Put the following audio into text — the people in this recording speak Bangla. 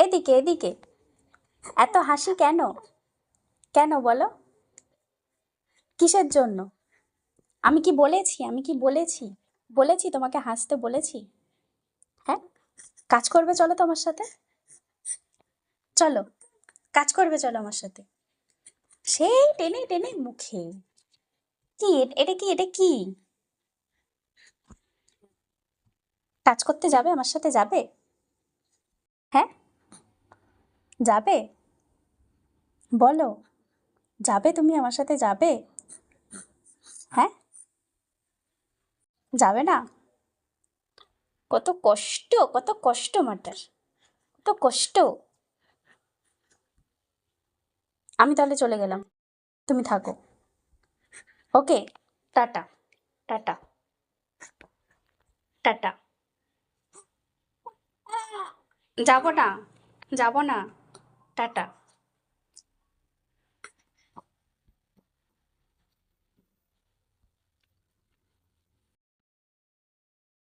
এদিকে এদিকে। এত হাসি কেন? কেন বলো? কিসের জন্য? আমি কি বলেছি? আমি কি বলেছি? বলেছি তোমাকে হাসতে বলেছি? হ্যাঁ, কাজ করবে চলো তো আমার সাথে। চলো, কাজ করবে চলো আমার সাথে। সেই টেনে টেনে মুখে। কি এটা কি? এটা কি? কাজ করতে যাবে আমার সাথে? যাবে? হ্যাঁ, যাবে? বলো, যাবে তুমি আমার সাথে? যাবে? হ্যাঁ, যাবে না? কত কষ্ট, কত কষ্ট মাটার, কত কষ্ট। আমি তাহলে চলে গেলাম, তুমি থাকো। ওকে, টাটা। টাটা। টাটা। যাব না, যাব না। টাটা।